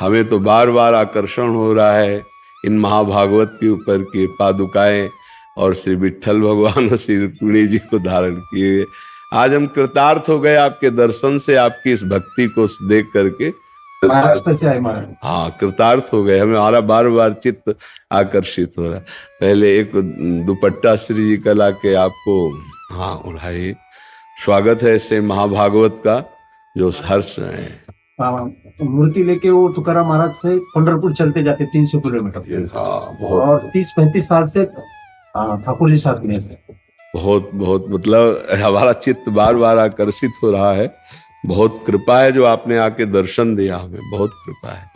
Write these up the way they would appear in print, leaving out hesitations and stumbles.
हमें तो बार बार आकर्षण हो रहा है इन महाभागवत के ऊपर के पादुकाएं और श्री विट्ठल भगवान और श्री रुक्मिणी जी को धारण किए। आज हम कृतार्थ हो गए आपके दर्शन से, आपकी इस भक्ति को देख करके। महाराष्ट्र से आए महाराज। हाँ, कृतार्थ हो गए। हमारा बार बार चित्त आकर्षित हो रहा है। पहले एक दुपट्टा श्री जी का ला के आपको हाँ उड़ाई। स्वागत है ऐसे महाभागवत का जो हर्ष है। मूर्ति लेके वो तुकाराम महाराज से पंढरपुर चलते जाते 300 किलोमीटर। हाँ, और 30-35 साल से ठाकुर जी साथ में से बहुत बहुत मतलब हमारा चित्त बार बार आकर्षित हो रहा है। बहुत कृपा है जो आपने आके दर्शन दिया हमें, बहुत कृपा है,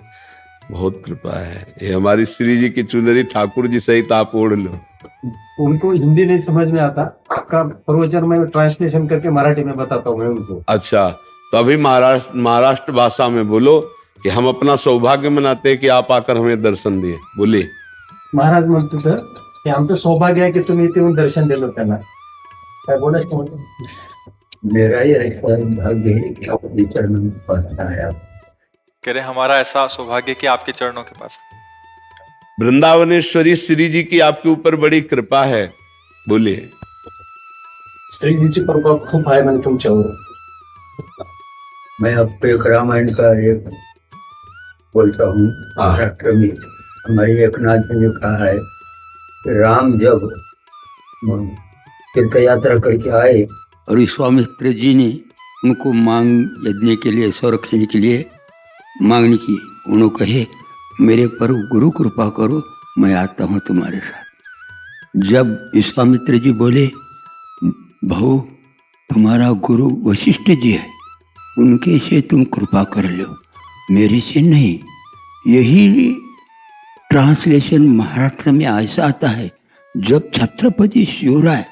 बहुत कृपा है। ये हमारी श्री जी की चुनरी ठाकुर जी सहित आप ओढ़ लो। उनको हिंदी नहीं समझ में आता, आपका प्रवचन में ट्रांसलेशन करके मराठी में बताता हूँ मैं उनको। अच्छा, तो अभी महाराष्ट्र भाषा में बोलो कि हम अपना सौभाग्य मनाते हैं कि आप आकर हमें दर्शन दिए। बोलिए। महाराज म्हणतो सर की आमचं सौभाग्य आहे की तुम्ही इथे येऊन दर्शन दिलं त्यांना। काय बोलायचं? मेरा ही ऐसा भाग्य है कि आपके चरणों में पहुंचना है। आप कह रहे हमारा ऐसा सौभाग्य कि आपके चरणों के पास। वृंदावनेश्वरी श्री जी की आपके ऊपर बड़ी कृपा है। बोलिए। श्रीजीची कृपा खूप आहे म्हणजे तुमच्यावर। मैं आपको एक रामायण का एक बोलता हूँ। महाराष्ट्र में हमारे एक नाथ जी ने कहा है कि राम जब तीर्थ यात्रा करके आए और विश्वामित्र जी ने उनको मांग यज्ञ के लिए, संरक्षण के लिए मांगनी की। उन्होंने कहे मेरे पर गुरु कृपा करो, मैं आता हूँ तुम्हारे साथ। जब विश्वामित्र जी बोले भाऊ तुम्हारा गुरु वशिष्ठ जी है, उनके से तुम कृपा कर लो, मेरे से नहीं। यही ट्रांसलेशन महाराष्ट्र में ऐसा आता है, जब छत्रपति शिवराय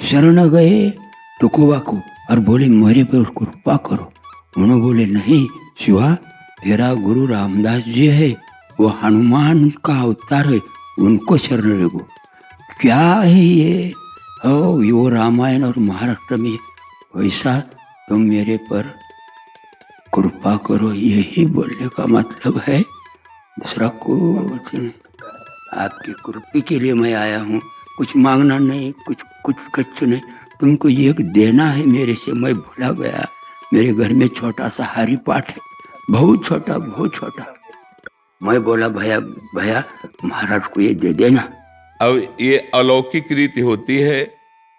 शरण गए तुकोबा को और बोले मेरे पर कृपा करो, उन्होंने बोले नहीं शिवा, मेरा गुरु रामदास जी है, वो हनुमान का अवतार है, उनको शरण लगो। क्या है ये? वो रामायण और महाराष्ट्र में वैसा तुम मेरे पर कृपा करो, यही बोलने का मतलब है। दूसरा कुछ नहीं। आपकी कृपा के लिए मैं आया हूँ, कुछ मांगना नहीं, कुछ नहीं। तुमको ये देना है मेरे से। मैं भूला गया, मेरे घर में छोटा सा हरि पाठ है, बहुत छोटा, बहुत छोटा। मैं बोला भैया महाराज को ये दे देना। अब ये अलौकिक रीति होती है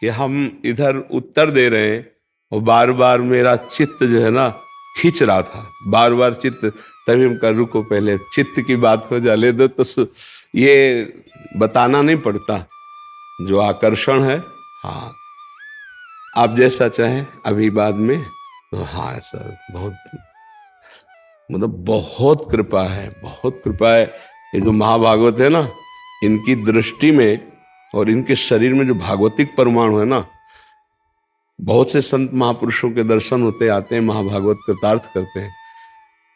कि हम इधर उत्तर दे रहे हैं और बार बार मेरा चित्त जो है ना खींच रहा था, बार बार चित्त। तभी हम कर रुको, पहले चित्त की बात हो जाने दो। तो ये बताना नहीं पड़ता जो आकर्षण है। हाँ, आप जैसा चाहें अभी बाद में। तो हाँ सर, बहुत मतलब बहुत कृपा है, बहुत कृपा है। ये जो महाभागवत है ना, इनकी दृष्टि में और इनके शरीर में जो भागवतिक परमाणु है ना, बहुत से संत महापुरुषों के दर्शन होते आते हैं, महाभागवत कृतार्थ करते हैं,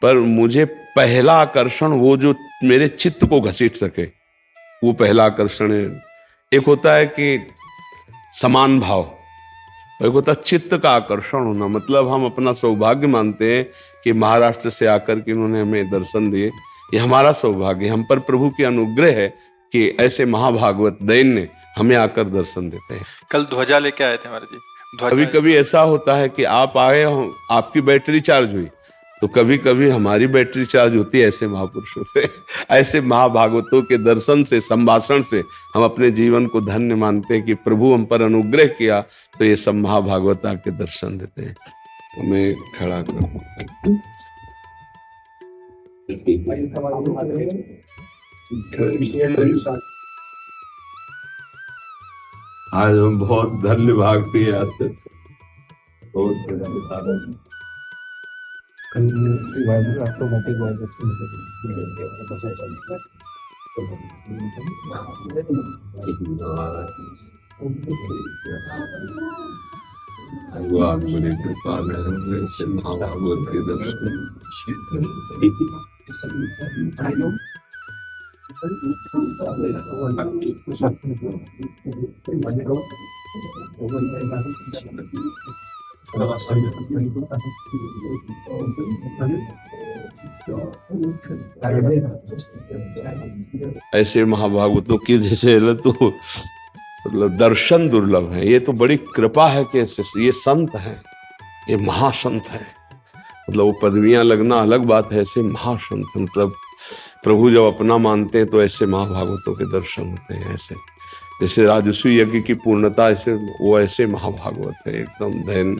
पर मुझे पहला आकर्षण वो जो मेरे चित्त को घसीट सके, वो पहला आकर्षण है। एक होता है कि समान भाव, एक होता है चित्त का आकर्षण होना। मतलब हम अपना सौभाग्य मानते हैं कि महाराष्ट्र से आकर के इन्होंने हमें दर्शन दिए, ये हमारा सौभाग्य। हम पर प्रभु की अनुग्रह है कि ऐसे महाभागवत दैन्य हमें आकर दर्शन देते हैं। कल ध्वजा लेके आए थे महाराज जी। कभी कभी ऐसा होता है कि आप आए हो, आपकी बैटरी चार्ज हुई, तो कभी कभी हमारी बैटरी चार्ज होती है ऐसे महापुरुषों से। ऐसे महाभागवतों के दर्शन से, संभाषण से हम अपने जीवन को धन्य मानते हैं कि प्रभु हम पर अनुग्रह किया, तो ये सब महाभागवत आके दर्शन देते हैं। तो मैं खड़ा कर आज हम बहुत धन्य भाग पे आते, बहुत धन्यवाद। भगवान बड़ी कृपा में ऐसे महाभागवत के दर्शन। ऐसे महाभागवतों की जैसे है ना, तो मतलब दर्शन दुर्लभ है। ये तो बड़ी कृपा है कि ये संत हैं, ये महासंत है। मतलब वो पदवियां लगना अलग बात है, ऐसे महासंत मतलब प्रभु जब अपना मानते हैं तो ऐसे महाभागवतों के दर्शन होते हैं। ऐसे जैसे राजस्व यज्ञ की पूर्णता, ऐसे वो ऐसे महाभागवत है एकदम धैन।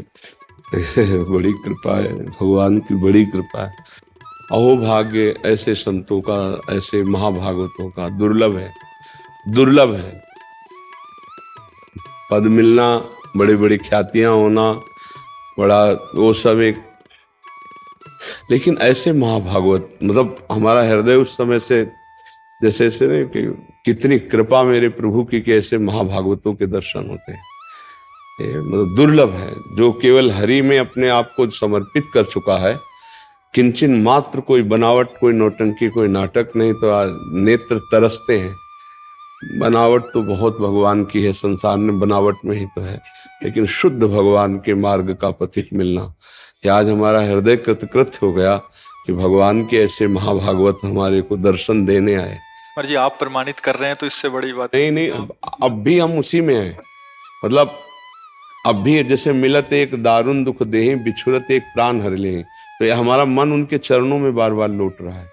बड़ी कृपा है, भगवान की बड़ी कृपा है। अहो भाग्य ऐसे संतों का, ऐसे महाभागवतों का दुर्लभ है, दुर्लभ है। पद मिलना, बड़ी बड़ी ख्यातियां होना, बड़ा वो सब एक, लेकिन ऐसे महाभागवत मतलब हमारा हृदय उस समय से जैसे ऐसे नहीं कि कितनी कृपा मेरे प्रभु की कि ऐसे महाभागवतों के दर्शन होते हैं। ये मतलब दुर्लभ है, जो केवल हरि में अपने आप को समर्पित कर चुका है, किंचन मात्र कोई बनावट, कोई नौटंकी, कोई नाटक नहीं, तो आज नेत्र तरसते हैं। बनावट तो बहुत भगवान की है, संसार में बनावट में ही तो है, लेकिन शुद्ध भगवान के मार्ग का पथिक मिलना, कि आज हमारा हृदय कृतकृत हो गया कि भगवान के ऐसे महाभागवत हमारे को दर्शन देने आए। और जी आप प्रमाणित कर रहे हैं तो इससे बड़ी बात नहीं, अब भी हम उसी में हैं। मतलब अब भी जैसे मिलत एक दारुण दुख देहि, बिछुरत एक प्राण हर ले, तो ये हमारा मन उनके चरणों में बार बार लौट रहा है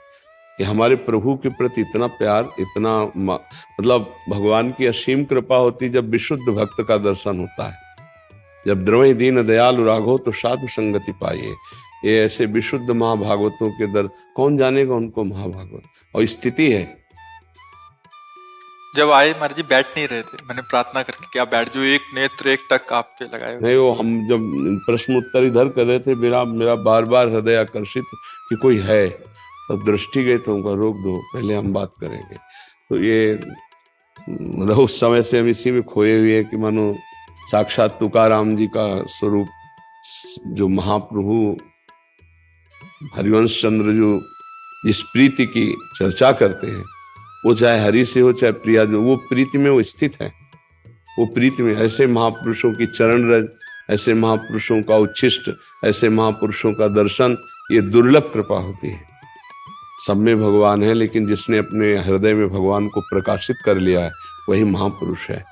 कि हमारे प्रभु के प्रति इतना प्यार, इतना मतलब भगवान की असीम कृपा होती जब विशुद्ध भक्त का दर्शन होता है। जब द्रवहि दीन दयालु राघो तो साधु संगति पाइए। ये ऐसे विशुद्ध महाभागवतों के दर कौन जानेगा उनको महाभागवत। और स्थिति है, जब आए महाराज जी बैठ नहीं रहे थे, मैंने प्रार्थना करके क्या बैठ, जो एक नेत्र एक तक आप पे लगाए नहीं वो हम जब प्रश्न उत्तर इधर कर रहे थे, मेरा बार बार हृदय आकर्षित कि कोई है, तब दृष्टि गई तो उनका रोक दो, पहले हम बात करेंगे। तो ये मतलब उस समय से हम इसी में खोए हुए हैं कि मानो साक्षात तुकाराम जी का स्वरूप, जो महाप्रभु हरिवंश चंद्र जो जिस प्रीति की चर्चा करते हैं, वो चाहे हरि से हो चाहे प्रिया, जो वो प्रीति में वो स्थित है, वो प्रीति में। ऐसे महापुरुषों की चरण रज, ऐसे महापुरुषों का उच्छिष्ट, ऐसे महापुरुषों का दर्शन, ये दुर्लभ कृपा होती है। सब में भगवान है, लेकिन जिसने अपने हृदय में भगवान को प्रकाशित कर लिया है वही महापुरुष है।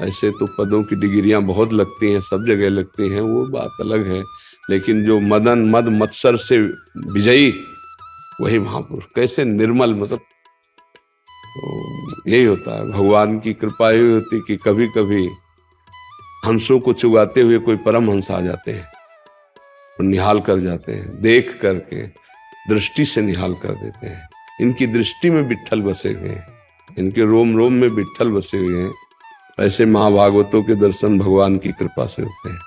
ऐसे तो पदों की डिग्रियां बहुत लगती हैं, सब जगह लगती हैं, वो बात अलग है, लेकिन जो मदन मद मत्सर से विजयी वही महापुरुष। कैसे निर्मल, मतलब तो यही होता है, भगवान की कृपा यही होती कि कभी कभी हंसों को चुगाते हुए कोई परम हंस आ जाते हैं और निहाल कर जाते हैं, देख करके दृष्टि से निहाल कर देते हैं। इनकी दृष्टि में विट्ठल बसे हुए हैं, इनके रोम रोम में विट्ठल बसे हुए हैं। ऐसे महाभागवतों के दर्शन भगवान की कृपा से होते हैं।